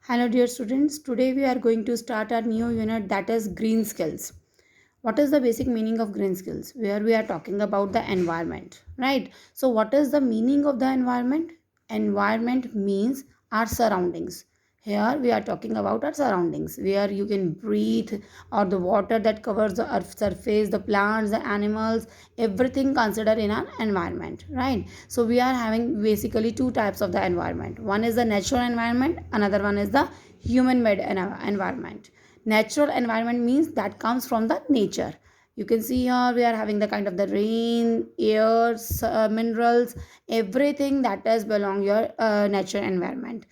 Hello, dear students. Today we are going to start our new unit, that is green skills. What is the basic meaning of green skills? Where we are talking about the environment, right? So, what is the meaning of the environment? Environment means our surroundings. Here we are talking about our surroundings, where you can breathe, or the water that covers the earth surface, the plants, the animals, everything considered in an environment, right? So we are having basically two types of the environment. One is the natural environment, another one is the human made environment. Natural environment means that comes from the nature. You can see here we are having the kind of the rain, air, minerals, everything that does belong your natural environment.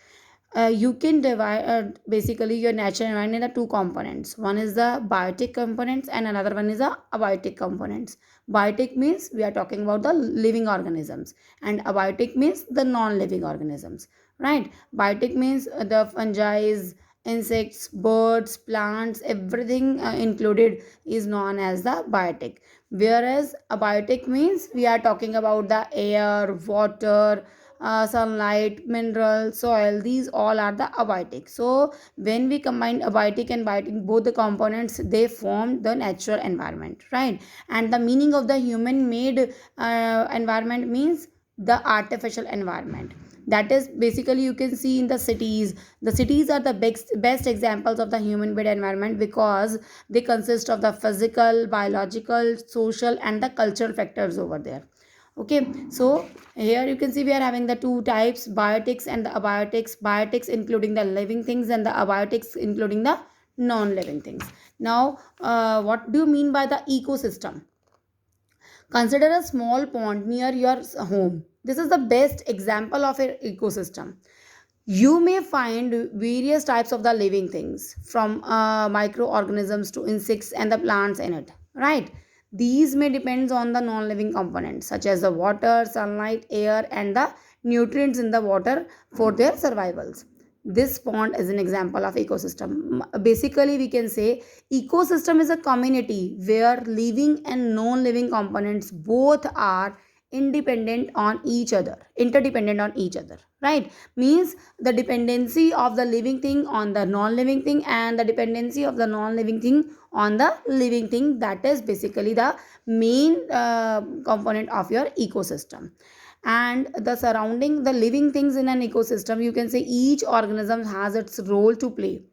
You can divide basically your natural environment into two components. One is the biotic components and another one is the abiotic components. Biotic means we are talking about the living organisms, and abiotic means the non-living organisms, right? Biotic means the fungi, insects, birds, plants, everything included is known as the biotic. Whereas abiotic means we are talking about the air, water, sunlight, mineral, soil. These all are the abiotic. So when we combine abiotic and biotic, both the components, they form the natural environment, right? And the meaning of the human made environment means the artificial environment. That is basically you can see in the cities. The cities are the best examples of the human made environment because they consist of the physical, biological, social, and the cultural factors over there. Okay, so here you can see we are having the two types, biotics and the abiotics. Biotics including the living things and the abiotics including the non-living things. Now what do you mean by the ecosystem? Consider a small pond near your home. This is the best example of an ecosystem. You may find various types of the living things, from microorganisms to insects and the plants in it, right? These may depend on the non-living components such as the water, sunlight, air, and the nutrients in the water for their survivals. This pond is an example of ecosystem. Basically we can say ecosystem is a community where living and non-living components both are independent on each other, interdependent on each other, right? Means the dependency of the living thing on the non-living thing, and the dependency of the non-living thing on the living thing, that is basically the main component of your ecosystem. And the surrounding the living things in an ecosystem, you can say each organism has its role to play.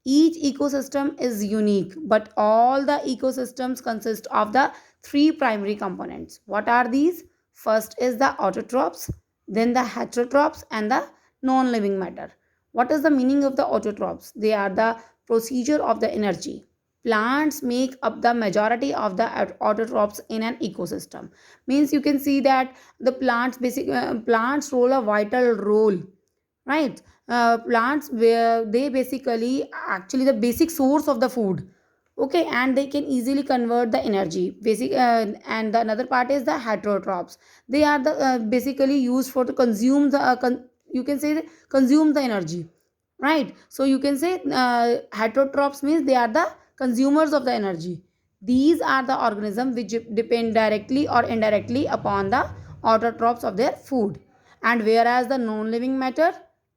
Each ecosystem is unique, but all the ecosystems consist of the three primary components. What are these? First is the autotrophs, then the heterotrophs, and the non living matter. What is the meaning of the autotrophs? They are the procedure of the energy. Plants make up the majority of the autotrophs in an ecosystem. Means you can see that the plants roll a vital role, right? Plants where they basically actually the basic source of the food. Okay, and they can easily convert the energy basic and the another part is the heterotrophs. They are the basically used for to consume the you can say consume the energy, right? So you can say heterotrophs means they are the consumers of the energy. These are the organisms which depend directly or indirectly upon the autotrophs of their food. And whereas the non-living matter,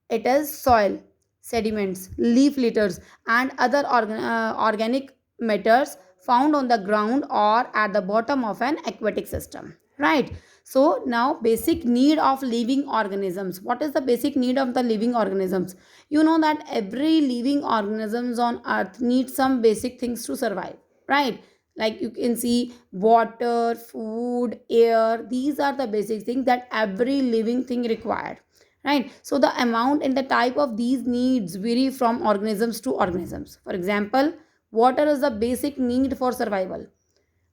it is soil, sediments, leaf litters, and other organic matters found on the ground or at the bottom of an aquatic system, right? So now basic need of living organisms. What is the basic need of the living organisms? You know that every living organisms on earth needs some basic things to survive, right? Like you can see water, food, air. These are the basic things that every living thing required, right? So the amount and the type of these needs vary from organisms to organisms. For example, water is the basic need for survival,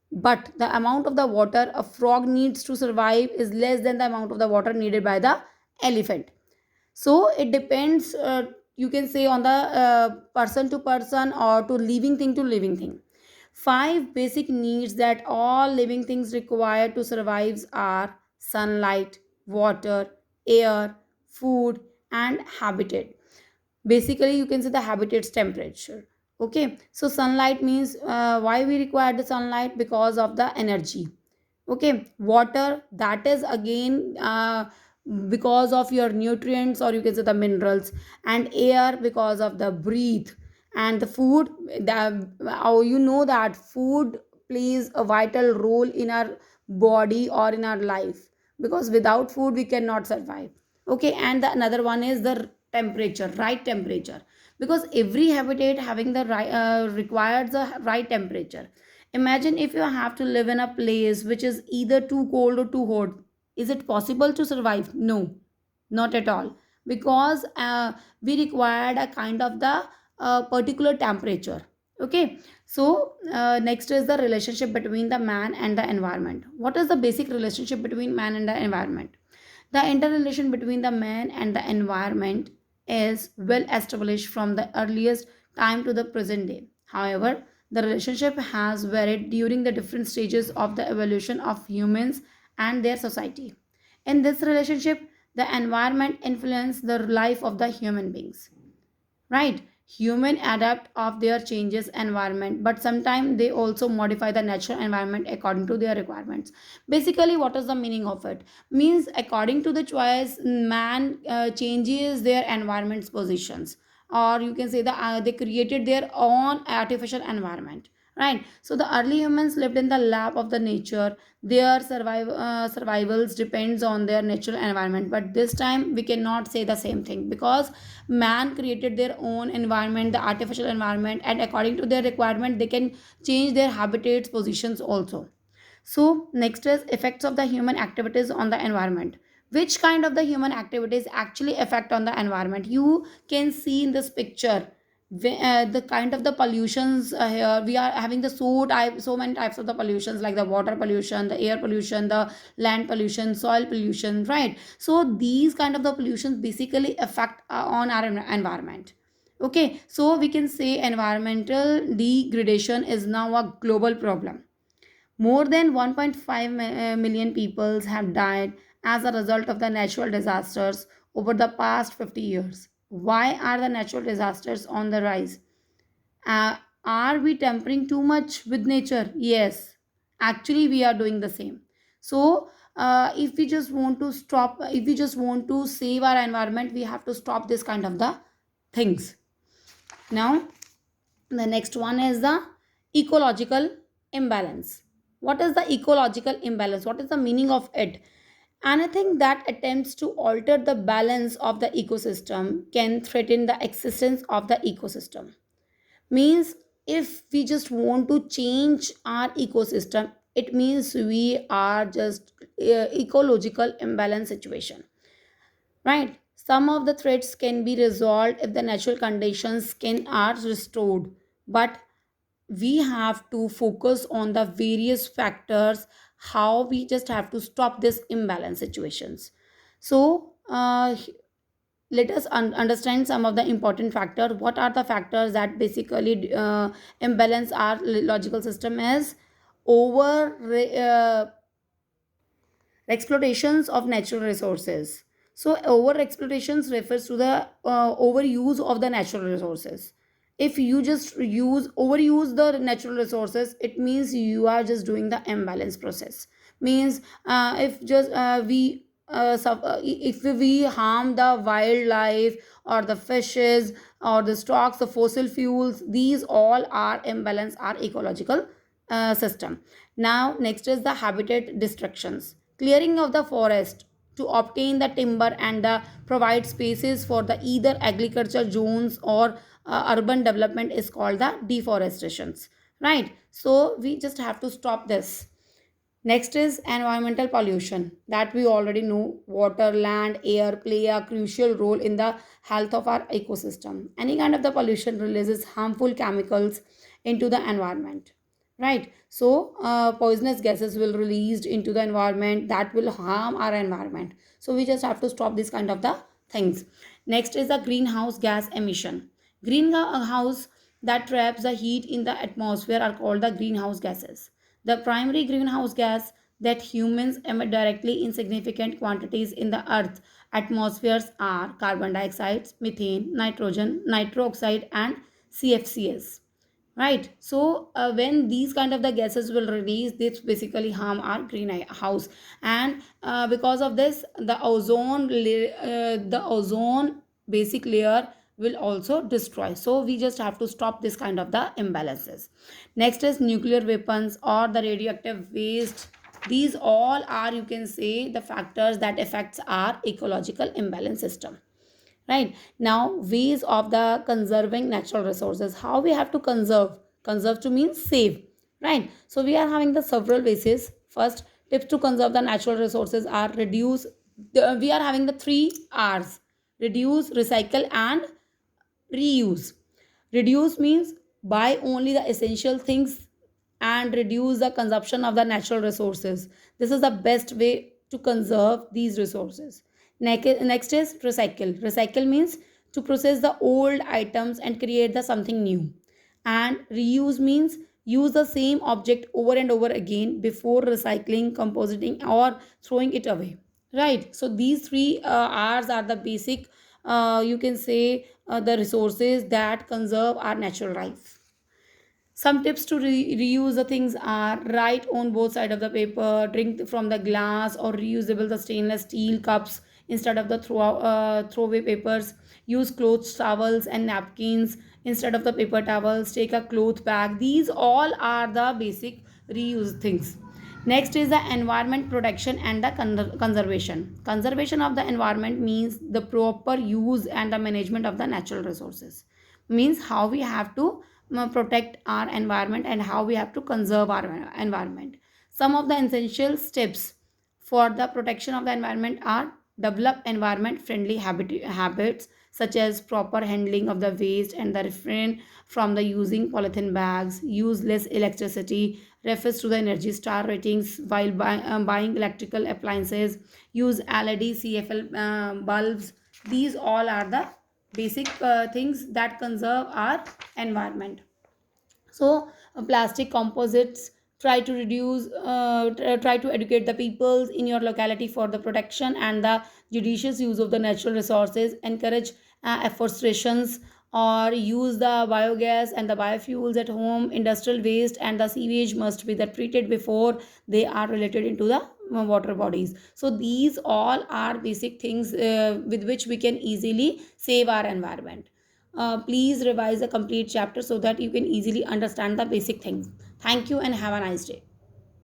but the amount of the water a frog needs to survive is less than the amount of the water needed by the elephant. So it depends, you can say, on the person to person or to living thing to living thing. Five basic needs that all living things require to survive are sunlight, water, air, food, and habitat. Basically you can say the habitat's temperature. Okay, so sunlight means why we require the sunlight? Because of the energy. Okay, water, that is again because of your nutrients, or you can say the minerals, and air because of the breathe, and the food, the how you know that food plays a vital role in our body or in our life, because without food we cannot survive. Okay, and the another one is the temperature, right temperature, because every habitat having the right requires a right temperature. Imagine if you have to live in a place which is either too cold or too hot. Is it possible to survive? No, not at all, because we required a kind of the particular temperature. Okay, so next is the relationship between the man and the environment. What is the basic relationship between man and the environment? The interrelation between the man and the environment is well established from the earliest time to the present day. However, the relationship has varied during the different stages of the evolution of humans and their society. In this relationship, the environment influences the life of the human beings, right? Human adapt of their changes environment, but sometimes they also modify the natural environment according to their requirements. Basically, what is the meaning of it? Means according to the choice, man changes their environment's positions, or you can say that they created their own artificial environment, right? So the early humans lived in the lap of the nature. Their survivals depends on their natural environment, but this time we cannot say the same thing, because man created their own environment, the artificial environment, and according to their requirement they can change their habitats positions also. So next is effects of the human activities on the environment. Which kind of the human activities actually affect on the environment? You can see in this picture the kind of the pollutions here. We are having the so many types of the pollutions, like the water pollution, the air pollution, the land pollution, soil pollution, right? So these kind of the pollutions basically affect on our environment. Okay, so we can say environmental degradation is now a global problem. More than 1.5 million people have died as a result of the natural disasters over the past 50 years. Why are the natural disasters on the rise? Are we tampering too much with nature? Yes, actually, we are doing the same. So, if we just want to stop, if we just want to save our environment, we have to stop this kind of the things. Now, the next one is the ecological imbalance. What is the ecological imbalance? What is the meaning of it? Anything that attempts to alter the balance of the ecosystem can threaten the existence of the ecosystem. Means if we just want to change our ecosystem, it means we are just ecological imbalance situation, right? Some of the threats can be resolved if the natural conditions can are restored, but we have to focus on the various factors, how we just have to stop this imbalance situations. So let us understand some of the important factors. What are the factors that basically imbalance our logical system? Is over exploitations of natural resources. So over exploitations refers to the overuse of the natural resources. If you just use overuse the natural resources, it means you are just doing the imbalance process. Means if just we if we harm the wildlife or the fishes or the stocks, the fossil fuels, these all are imbalance our ecological system. Now next is the habitat destructions. Clearing of the forest to obtain the timber and the provide spaces for the either agriculture zones or urban development is called the deforestations, right? So we just have to stop this. Next is environmental pollution, that we already know. Water, land, air play a crucial role in the health of our ecosystem. Any kind of the pollution releases harmful chemicals into the environment, right? So poisonous gases will released into the environment that will harm our environment. So we just have to stop this kind of the things. Next is the greenhouse gas emission. Greenhouse that traps the heat in the atmosphere are called the greenhouse gases. The primary greenhouse gas that humans emit directly in significant quantities in the Earth's atmospheres are carbon dioxide, methane, nitrogen, nitrous oxide, and CFCs. right? So when these kind of the gases will release, this basically harm our greenhouse. And because of this, the ozone basic layer will also destroy. So we just have to stop this kind of the imbalances. Next is nuclear weapons or the radioactive waste. These all are, you can say, the factors that affects our ecological imbalance system. Right now, ways of the conserving natural resources, how we have to conserve to mean save, right? So we are having the several bases. First, tips to conserve the natural resources are reduce. We are having the three r's: reduce, recycle, and reuse. Reduce means buy only the essential things and reduce the consumption of the natural resources. This is the best way to conserve these resources. Next is recycle. Recycle means to process the old items and create the something new. And reuse means use the same object over and over again before recycling, compositing, or throwing it away. Right. So these three R's are the basic, you can say, the resources that conserve our natural life. Some tips to reuse the things are: write on both sides of the paper, drink from the glass or reusable the stainless steel cups instead of the throwaway papers, use clothes towels and napkins instead of the paper towels, take a cloth bag. These all are the basic reuse things. Next is the environment protection and the conservation. Conservation of the environment means the proper use and the management of the natural resources. Means how we have to protect our environment and how we have to conserve our environment. Some of the essential steps for the protection of the environment are: develop environment friendly habits such as proper handling of the waste and the refrain from the using polythene bags, use less electricity, refers to the Energy Star ratings while buying electrical appliances, use LED CFL bulbs. These all are the basic things that conserve our environment. So plastic composites, try to reduce, try to educate the peoples in your locality for the protection and the judicious use of the natural resources, encourage afforestations or use the biogas and the biofuels at home. Industrial waste and the sewage must be the treated before they are related into the water bodies. So these all are basic things with which we can easily save our environment. Please revise the complete chapter so that you can easily understand the basic things. Thank you and have a nice day.